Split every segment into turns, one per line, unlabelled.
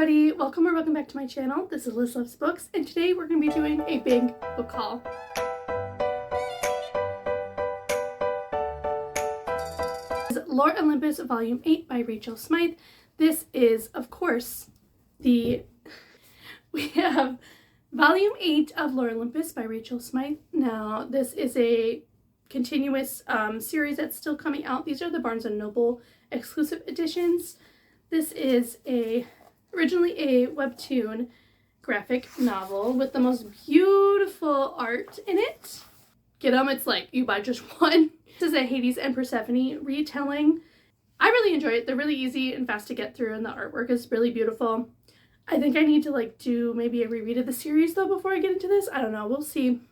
everybody, welcome or welcome back to my channel. This is Liz Loves Books, and today we're going to be doing a big book haul. This is Lore Olympus Volume 8 by Rachel Smythe. This is, of course, we have Volume 8 of Lore Olympus by Rachel Smythe. Now, this is a continuous series that's still coming out. These are the Barnes & Noble exclusive editions. This is originally a webtoon graphic novel with the most beautiful art in it. Get them, it's like you buy just one. This is a Hades and Persephone retelling. I really enjoy it. They're really easy and fast to get through, and the artwork is really beautiful. I think I need to do maybe a reread of the series though before I get into this. I don't know, we'll see.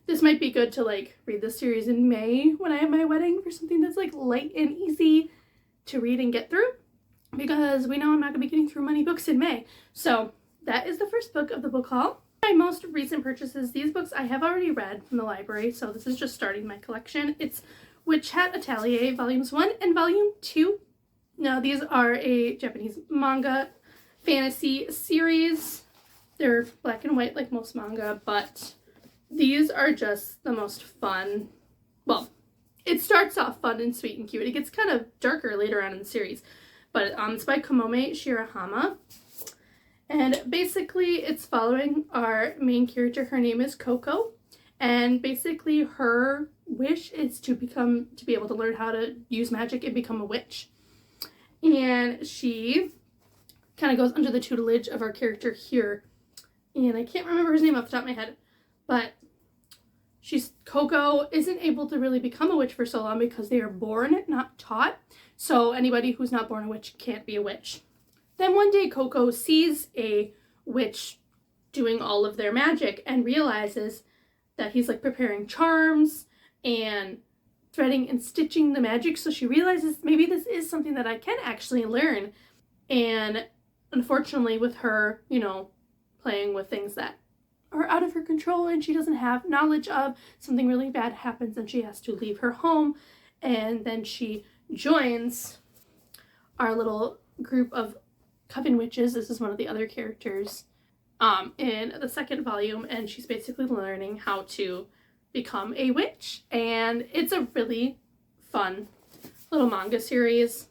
This might be good to read this series in May when I have my wedding for something that's light and easy to read and get through, because we know I'm not going to be getting through many books in May. So that is the first book of the book haul. My most recent purchases, these books I have already read from the library, so this is just starting my collection. It's Witch Hat Atelier Volumes 1 and Volume 2. Now these are a Japanese manga fantasy series. They're black and white like most manga, but these are just the most fun. Well, it starts off fun and sweet and cute. It gets kind of darker later on in the series. But it's by Kamome Shirahama. And basically it's following our main character. Her name is Coco. And basically her wish is to be able to learn how to use magic and become a witch. And she kind of goes under the tutelage of our character here. And I can't remember his name off the top of my head. But Coco isn't able to really become a witch for so long because they are born, not taught. So anybody who's not born a witch can't be a witch. Then one day Coco sees a witch doing all of their magic and realizes that he's preparing charms and threading and stitching the magic. So she realizes maybe this is something that I can actually learn. And unfortunately with her, playing with things that are out of her control and she doesn't have knowledge of, something really bad happens and she has to leave her home. And then she joins our little group of coven witches. This is one of the other characters in the second volume, and she's basically learning how to become a witch. And it's a really fun little manga series.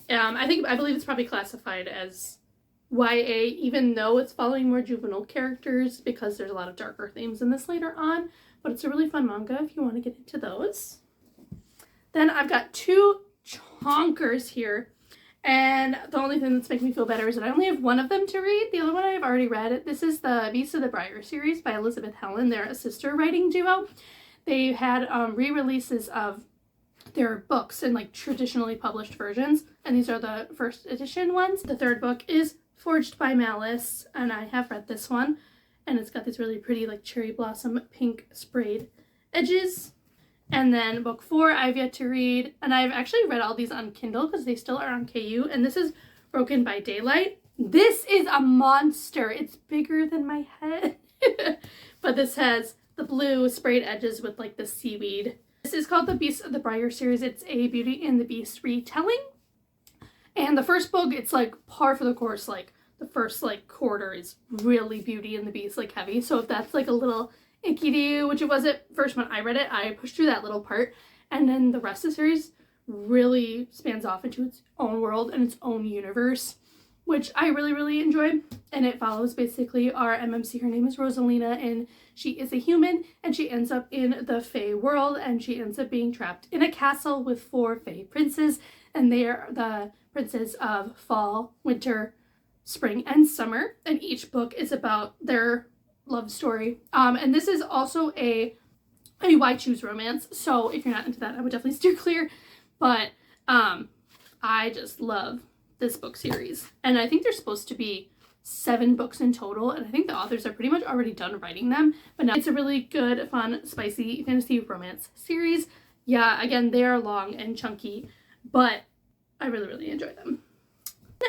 I believe it's probably classified as YA, even though it's following more juvenile characters, because there's a lot of darker themes in this later on. But it's a really fun manga if you want to get into those. Then I've got two chonkers here, and the only thing that's making me feel better is that I only have one of them to read. The other one I've already read. This is the Beast of the Briar series by Elizabeth Helen. They're a sister writing duo. They had re-releases of their books in traditionally published versions, and these are the first edition ones. The third book is Forged by Malice, and I have read this one, and it's got these really pretty cherry blossom pink sprayed edges. And then book 4 I've yet to read, and I've actually read all these on Kindle because they still are on KU, and this is Broken by Daylight. This is a monster. It's bigger than my head. But this has the blue sprayed edges with the seaweed. This is called the Beast of the Briar series. It's a Beauty and the Beast retelling. And the first book, it's par for the course. The first quarter is really Beauty and the Beast heavy. So if that's a little icky to you, which it was at first when I read it, I pushed through that little part, and then the rest of the series really spans off into its own world and its own universe, which I really, really enjoyed. And it follows basically our MMC. Her name is Rosalina, and she is a human, and she ends up in the Fae world, and she ends up being trapped in a castle with 4 Fae princes, and they are the princes of fall, winter, spring, and summer, and each book is about their love story. And this is also a why choose romance, so if you're not into that, I would definitely steer clear. But I just love this book series, and I think there's supposed to be 7 books in total, and I think the authors are pretty much already done writing them. But now it's a really good, fun, spicy fantasy romance series. Yeah, again, they are long and chunky, but I really, really enjoy them.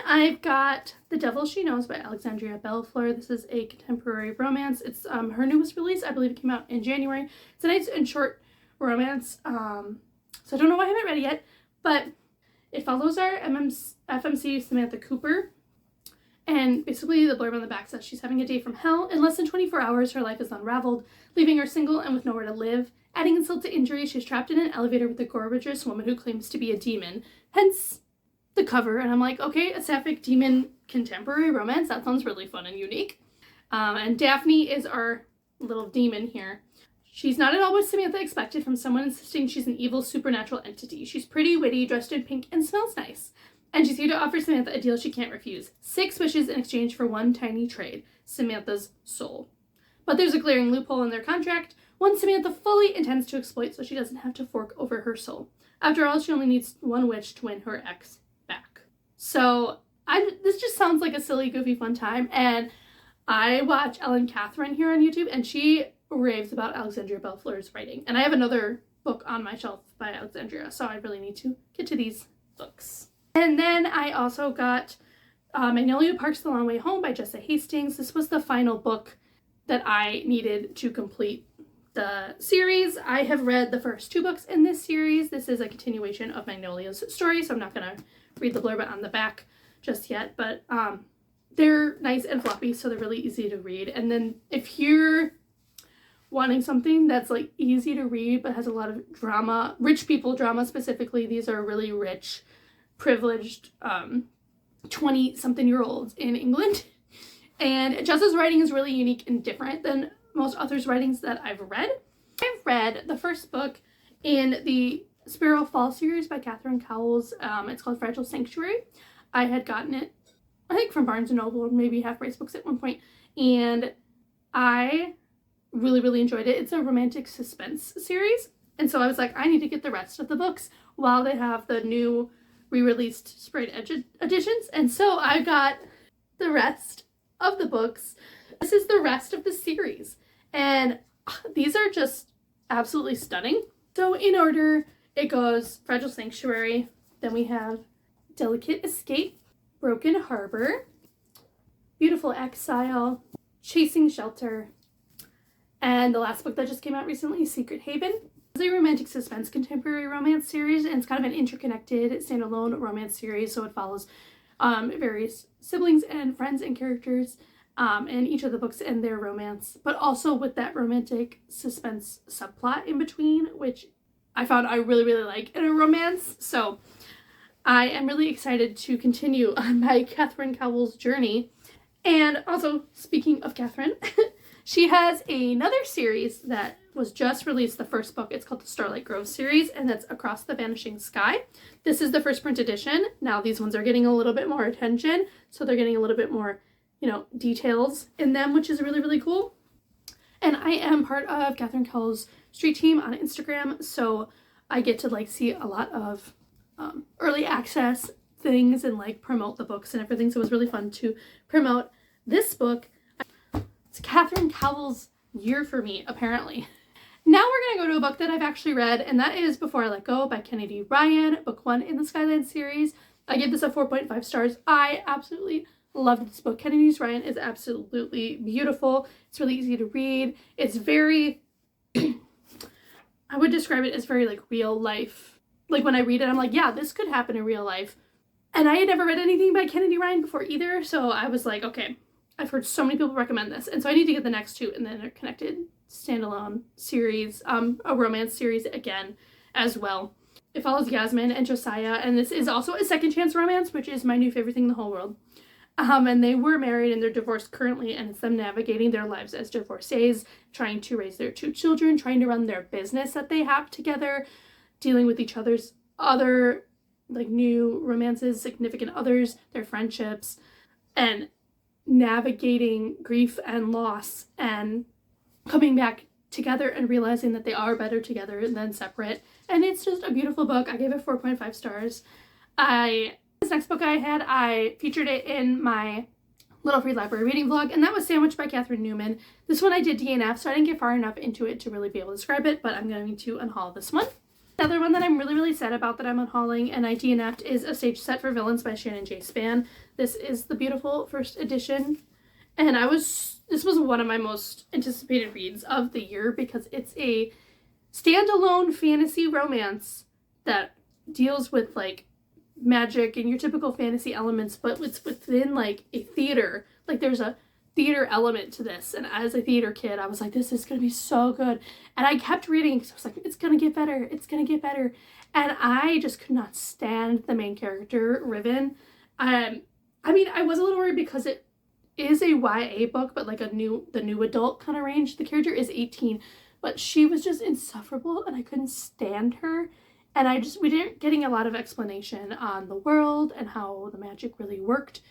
I've got The Devil She Knows by Alexandria Bellefleur. This is a contemporary romance. It's her newest release. I believe it came out in January. It's a nice and short romance. So I don't know why I haven't read it yet, but it follows our FMC Samantha Cooper, and And basically the blurb on the back says she's having a day from hell. In less than 24 hours, her life is unraveled, leaving her single and with nowhere to live. Adding insult to injury, she's trapped in an elevator with a gorgeous woman who claims to be a demon. Hence the cover. And I'm like, okay, a sapphic demon contemporary romance. That sounds really fun and unique. And Daphne is our little demon here. She's not at all what Samantha expected from someone insisting she's an evil supernatural entity. She's pretty, witty, dressed in pink, and smells nice. And she's here to offer Samantha a deal she can't refuse. 6 wishes in exchange for one tiny trade, Samantha's soul. But there's a glaring loophole in their contract, one Samantha fully intends to exploit so she doesn't have to fork over her soul. After all, she only needs one wish to win her ex back. So, this just sounds like a silly, goofy, fun time, and I watch Ellen Catherine here on YouTube, and she raves about Alexandria Bellefleur's writing. And I have another book on my shelf by Alexandria, so I really need to get to these books. And then I also got Magnolia Parks The Long Way Home by Jessa Hastings. This was the final book that I needed to complete the series. I have read the first 2 books in this series. This is a continuation of Magnolia's story, so I'm not going to read the blurb on the back just yet, but they're nice and floppy, so they're really easy to read. And then if you're wanting something that's like easy to read but has a lot of drama, rich people drama specifically, these are really rich, privileged 20-something-year-olds in England. And Jessa's writing is really unique and different than most authors' writings that I've read. I've read the first book in the Sparrow Fall series by Catherine Cowles. It's called Fragile Sanctuary. I had gotten it, I think, from Barnes & Noble or maybe Half Price Books at one point, and I really, really enjoyed it. It's a romantic suspense series, and so I was like, I need to get the rest of the books while they have the new re-released sprayed edge editions, and so I got the rest of the books. This is the rest of the series, and these are just absolutely stunning. So in order, it goes Fragile Sanctuary, then we have Delicate Escape, Broken Harbor, Beautiful Exile, Chasing Shelter, and the last book that just came out recently, Secret Haven. It's a romantic suspense contemporary romance series, and it's kind of an interconnected standalone romance series, so it follows various siblings and friends and characters in each of the books and their romance, but also with that romantic suspense subplot in between, which I found I really, really like in a romance. So I am really excited to continue on my Catherine Cowles journey. And also, speaking of Catherine, she has another series that was just released, the first book. It's called the Starlight Grove series, and that's Across the Vanishing Sky. This is the first print edition. Now these ones are getting a little bit more attention, so they're getting a little bit more, details in them, which is really, really cool. And I am part of Catherine Cowles' street team on Instagram, so I get to see a lot of early access things and promote the books and everything. So it was really fun to promote this book. It's Catherine Cowles' year for me, apparently. Now we're going to go to a book that I've actually read, and that is Before I Let Go by Kennedy Ryan, book 1 in the Skyland series. I give this a 4.5 stars. I absolutely loved this book. Kennedy Ryan is absolutely beautiful. It's really easy to read. It's very, I would describe it as very real life. When I read it, I'm like, yeah, this could happen in real life. And I had never read anything by Kennedy Ryan before either, so I was like, okay, I've heard so many people recommend this, and so I need to get the next 2 and then they're connected standalone series, a romance series again as well. It follows Yasmin and Josiah, and this is also a second chance romance, which is my new favorite thing in the whole world. And they were married and they're divorced currently, and it's them navigating their lives as divorcees, trying to raise their 2 children, trying to run their business that they have together, dealing with each other's other new romances, significant others, their friendships, and navigating grief and loss and coming back together and realizing that they are better together than separate. And it's just a beautiful book. I gave it 4.5 stars. This next book I featured it in my Little Free Library reading vlog, and that was Sandwich by Catherine Newman. This one I did DNF, so I didn't get far enough into it to really be able to describe it, but I'm going to unhaul this one. Another one that I'm really, really sad about that I'm unhauling and I DNF'd is A Stage Set for Villains by Shannon J. Spann. This is the beautiful first edition, and this was one of my most anticipated reads of the year because it's a standalone fantasy romance that deals with magic and your typical fantasy elements, but it's within like a theater. Like there's a theater element to this, and as a theater kid I was like, this is gonna be so good, and I kept reading because I was like, it's gonna get better, it's gonna get better, and I just could not stand the main character, Riven. I mean, I was a little worried because it is a YA book, but like the new adult kind of range. The character is 18, but she was just insufferable and I couldn't stand her. And we didn't getting a lot of explanation on the world and how the magic really worked.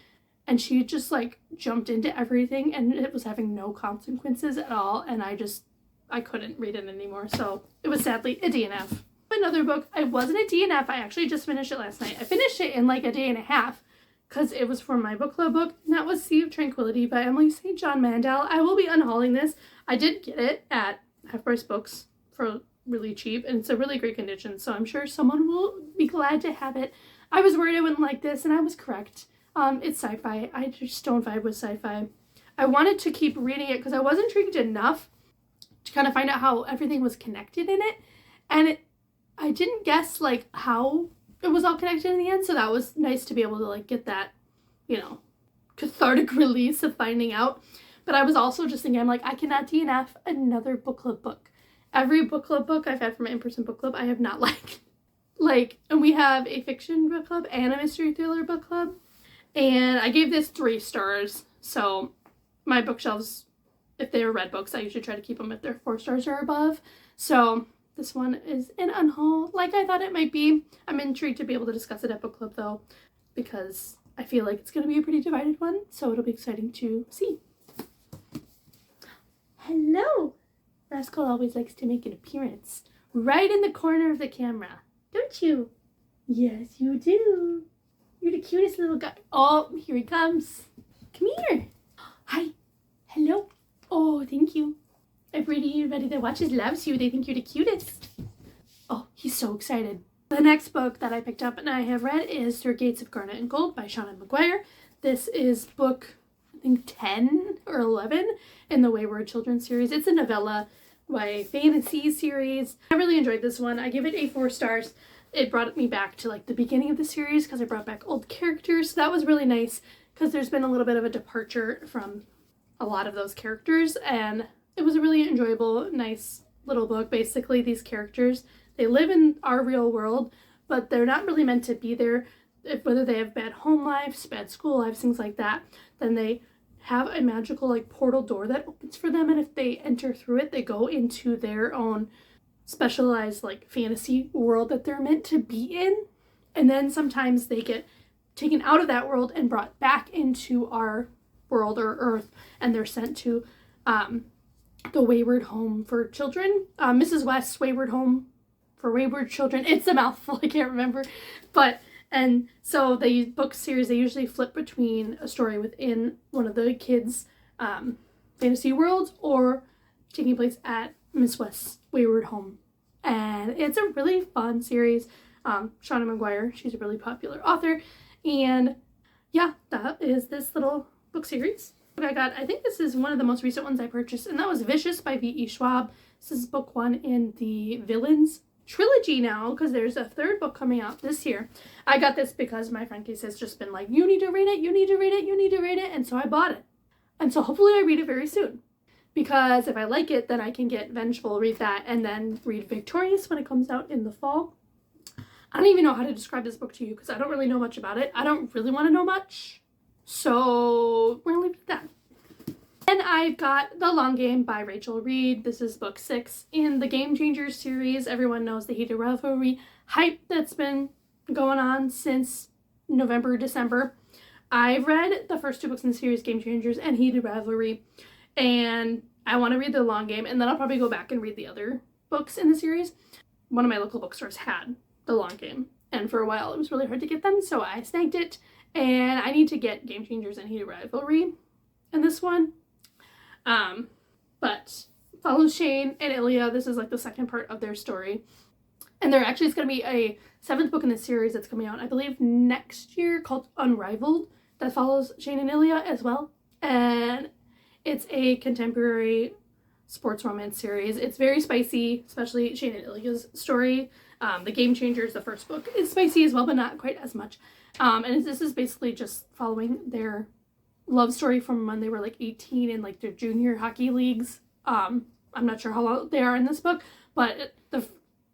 And she just like jumped into everything and it was having no consequences at all. And I couldn't read it anymore. So it was sadly a DNF. Another book, I wasn't a DNF. I actually just finished it last night. I finished it in like a day and a half because it was from my book club book. And that was Sea of Tranquility by Emily St. John Mandel. I will be unhauling this. I did get it at Half Price Books for really cheap and it's a really great condition, so I'm sure someone will be glad to have it. I was worried I wouldn't like this and I was correct. It's sci-fi. I just don't vibe with sci-fi. I wanted to keep reading it because I was intrigued enough to kind of find out how everything was connected in it, and I didn't guess like how it was all connected in the end, so that was nice to be able to like get that, you know, cathartic release of finding out. But I was also just thinking, I'm like, I cannot DNF another book club book. Every book club book I've had from my in-person book club, I have not liked. And we have a fiction book club and a mystery thriller book club. And I gave this 3 stars. So my bookshelves, if they were read books, I usually try to keep them if they're 4 stars or above. So this one is an unhaul like I thought it might be. I'm intrigued to be able to discuss it at book club though, because I feel like it's going to be a pretty divided one. So it'll be exciting to see. Hello! Rascal always likes to make an appearance right in the corner of the camera, don't you? Yes, you do. You're the cutest little guy. Oh, here he comes. Come here. Hi. Hello. Oh, thank you. Everybody that watches loves you. They think you're the cutest. Oh, he's so excited. The next book that I picked up and I have read is Through Gates of Garnet and Gold by Seanan McGuire. This is book, I think, 10 or 11 in the Wayward Children series. It's a novella YA fantasy series. I really enjoyed this one. I give it a 4 stars. It brought me back to like the beginning of the series because I brought back old characters. So that was really nice because there's been a little bit of a departure from a lot of those characters, and it was a really enjoyable, nice little book. Basically, these characters, they live in our real world, but they're not really meant to be there. Whether they have bad home lives, bad school lives, things like that, then they have a magical like portal door that opens for them, and if they enter through it, they go into their own specialized like fantasy world that they're meant to be in. And then sometimes they get taken out of that world and brought back into our world or Earth, and they're sent to the Wayward Home for Children, Mrs. West's Wayward Home for Wayward Children. It's a mouthful, I can't remember, and so the book series, they usually flip between a story within one of the kids' fantasy worlds or taking place at Miss West's Wayward Home. And it's a really fun series. Seanan McGuire, she's a really popular author. And yeah, that is this little book series. I think this is one of the most recent ones I purchased, and that was Vicious by V.E. Schwab. This is book 1 in the Villains trilogy now, because there's a 3rd book coming out this year. I got this because my friend Case has just been like, you need to read it, you need to read it, you need to read it, and so I bought it. And so hopefully I read it very soon, because if I like it, then I can get Vengeful, read that, and then read Victorious when it comes out in the fall. I don't even know how to describe this book to you because I don't really know much about it. I don't really want to know much, so we're gonna leave it at that. And I've got The Long Game by Rachel Reed. This is book 6 in the Game Changers series. Everyone knows the Heated Rivalry hype that's been going on since November, December. I've read the first 2 books in the series, Game Changers and Heated Rivalry, and I want to read The Long Game, and then I'll probably go back and read the other books in the series. One of my local bookstores had The Long Game, and for a while it was really hard to get them, so I snagged it, and I need to get Game Changers and Heated Rivalry in this one. But follows Shane and Ilya. This is like the second part of their story. And there actually is going to be a 7th book in this series that's coming out, I believe, next year, called Unrivaled, that follows Shane and Ilya as well. And it's a contemporary sports romance series. It's very spicy, especially Shane and Ilya's story. The Game Changers, the first book, is spicy as well, but not quite as much. And this is basically just following their love story from when they were like 18 in like their junior hockey leagues. I'm not sure how long they are in this book, but the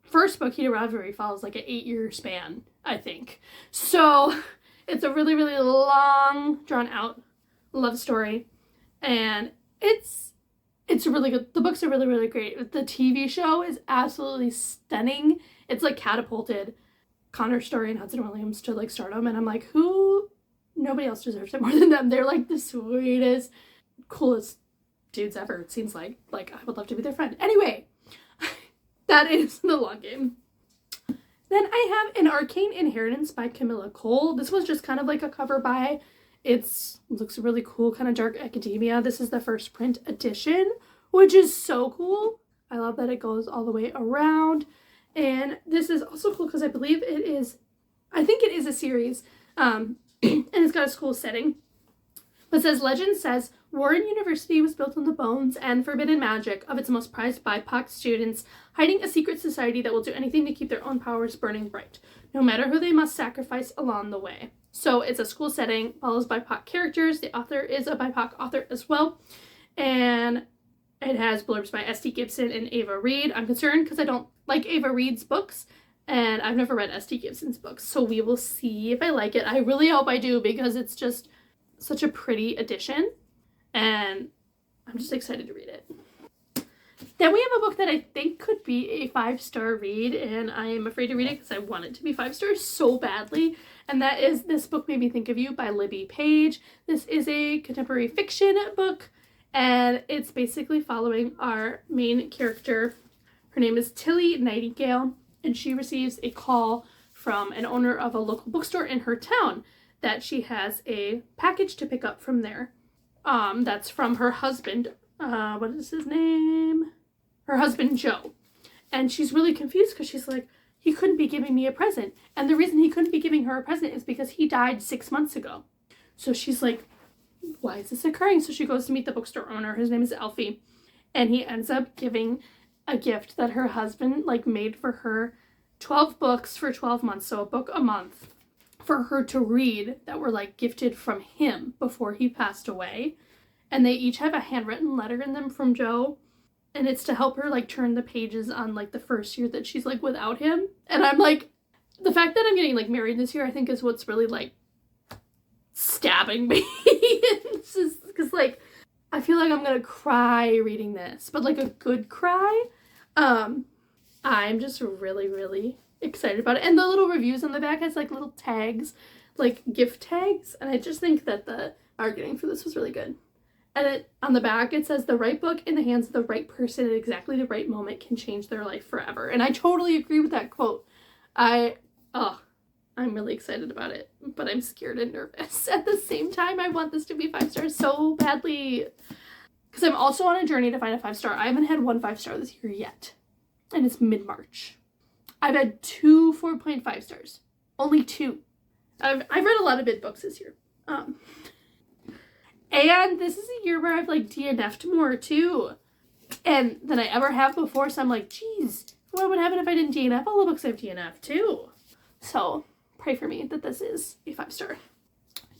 first book, Heated Rivalry, follows like an 8-year span, I think. So it's a really, really long, drawn out love story. And it's really good. The books are really, really great. The TV show is absolutely stunning. It's like catapulted Connor Story and Hudson Williams to like stardom. And I'm like, nobody else deserves it more than them. They're like the sweetest, coolest dudes ever, it seems like. Like, I would love to be their friend. Anyway, that is The Long Game. Then I have An Arcane Inheritance by Camilla Cole. This was just kind of like a cover by. It looks really cool, kind of dark academia. This is the first print edition, which is so cool. I love that it goes all the way around. And this is also cool because I think it is a series. And it's got a school setting. But it says, legend says, Warren University was built on the bones and forbidden magic of its most prized BIPOC students, hiding a secret society that will do anything to keep their own powers burning bright, no matter who they must sacrifice along the way. So it's a school setting, follows BIPOC characters. The author is a BIPOC author as well. And it has blurbs by S.T. Gibson and Ava Reed. I'm concerned because I don't like Ava Reed's books, and I've never read S.T. Gibson's books. So we will see if I like it. I really hope I do because it's just such a pretty edition. And I'm just excited to read it. Then we have a book that I think could be a 5-star read, and I am afraid to read it because I want it to be 5 stars so badly. And that is This Book Made Me Think of You by Libby Page. This is a contemporary fiction book, and it's basically following our main character. Her name is Tilly Nightingale, and she receives a call from an owner of a local bookstore in her town that she has a package to pick up from there. That's from her husband. What is his name? Her husband, Joe. And she's really confused because she's like, he couldn't be giving me a present. And the reason he couldn't be giving her a present is because he died 6 months ago. So she's like, why is this occurring? So she goes to meet the bookstore owner. His name is Alfie. And he ends up giving a gift that her husband like made for her, 12 books for 12 months. So a book a month for her to read that were like gifted from him before he passed away. And they each have a handwritten letter in them from Joe. And it's to help her like turn the pages on like the first year that she's like without him. And I'm like, the fact that I'm getting like married this year, I think is what's really like stabbing me. It's just because like, I feel like I'm gonna cry reading this, but like a good cry. I'm just really, really excited about it. And the little reviews on the back has like little tags, like gift tags. And I just think that the marketing for this was really good. And on the back, it says, the right book in the hands of the right person at exactly the right moment can change their life forever. And I totally agree with that quote. I'm really excited about it, but I'm scared and nervous. At the same time, I want this to be 5 stars so badly. Because I'm also on a journey to find a 5-star. I haven't had one 5-star this year yet. And it's mid-March. I've had 2 4.5 stars. Only 2. I've read a lot of mid books this year. And this is a year where I've like DNF'd more too. And than I ever have before. So I'm like, geez, what would happen if I didn't DNF all the books I've DNF'd too? So pray for me that this is a 5-star.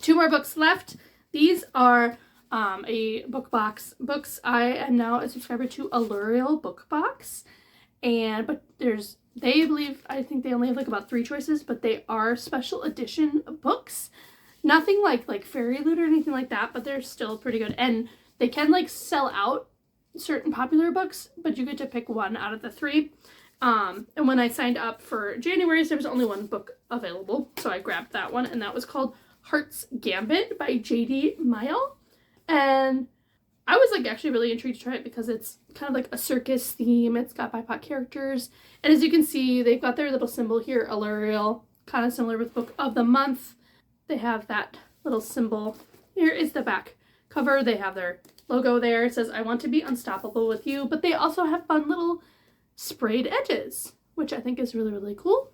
2 more books left. These are a book box books. I am now a subscriber to Allurial Book Box. But I think they only have like about 3 choices, but they are special edition books. Nothing like Fairy Loot or anything like that, but they're still pretty good. And they can like sell out certain popular books, but you get to pick 1 out of the 3. And when I signed up for January's, there was only 1 book available. So I grabbed that one, and that was called Heart's Gambit by J.D. Mile. And I was like actually really intrigued to try it because it's kind of like a circus theme. It's got BIPOC characters. And as you can see, they've got their little symbol here, Allurial, kind of similar with Book of the Month. They have that little symbol. Here is the back cover. They have their logo there. It says, I want to be unstoppable with you. But they also have fun little sprayed edges, which I think is really, really cool.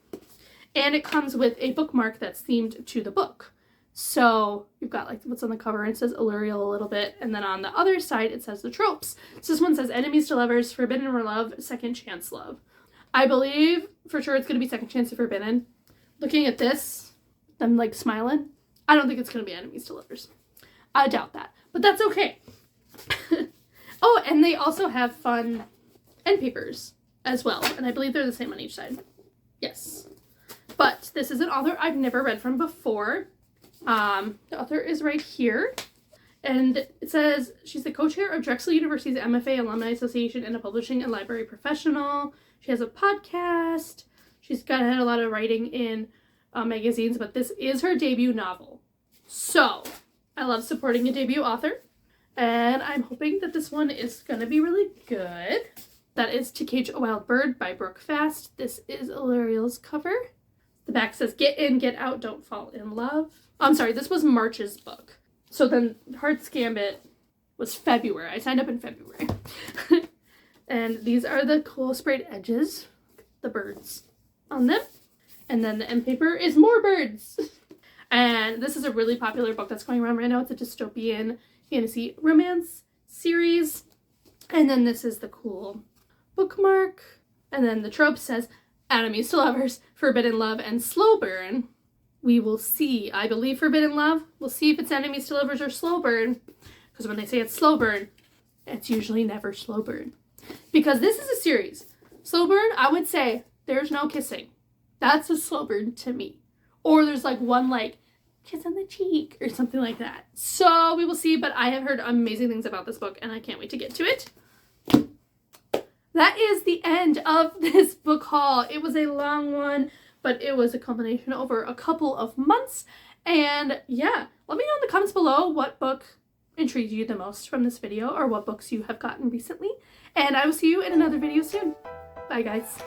And it comes with a bookmark that's themed to the book. So you've got like what's on the cover, and it says Allurial a little bit. And then on the other side, it says the tropes. So this one says enemies to lovers, forbidden love, second chance love. I believe for sure it's going to be Second Chance of Forbidden. Looking at this, them like smiling, I don't think it's going to be Enemies to Lovers. I doubt that, but that's okay. Oh, and they also have fun end papers as well, and I believe they're the same on each side. Yes. But this is an author I've never read from before. The author is right here. And it says she's the co-chair of Drexel University's MFA Alumni Association and a publishing and library professional. She has a podcast. She's had a lot of writing in magazines, but this is her debut novel. So, I love supporting a debut author. And I'm hoping that this one is going to be really good. That is To Cage a Wild Bird by Brooke Fast. This is L'Oreal's cover. The back says, get in, get out, don't fall in love. I'm sorry, this was March's book. So then Heart's Gambit was February. I signed up in February. And these are the cool sprayed edges, the birds on them. And then the end paper is more birds. And this is a really popular book that's going around right now. It's a dystopian fantasy romance series. And then this is the cool bookmark. And then the trope says, Enemies to Lovers, Forbidden Love, and Slow Burn. We will see. I believe Forbidden Love. We'll see if it's Enemies to Lovers or Slow Burn. Because when they say it's Slow Burn, it's usually never Slow Burn. Because this is a series. Slow Burn, I would say, there's no kissing. That's a slow burn to me. Or there's like one like kiss on the cheek or something like that. So we will see, but I have heard amazing things about this book and I can't wait to get to it. That is the end of this book haul. It was a long one, but it was a culmination over a couple of months. And yeah, let me know in the comments below what book intrigued you the most from this video or what books you have gotten recently. And I will see you in another video soon. Bye guys.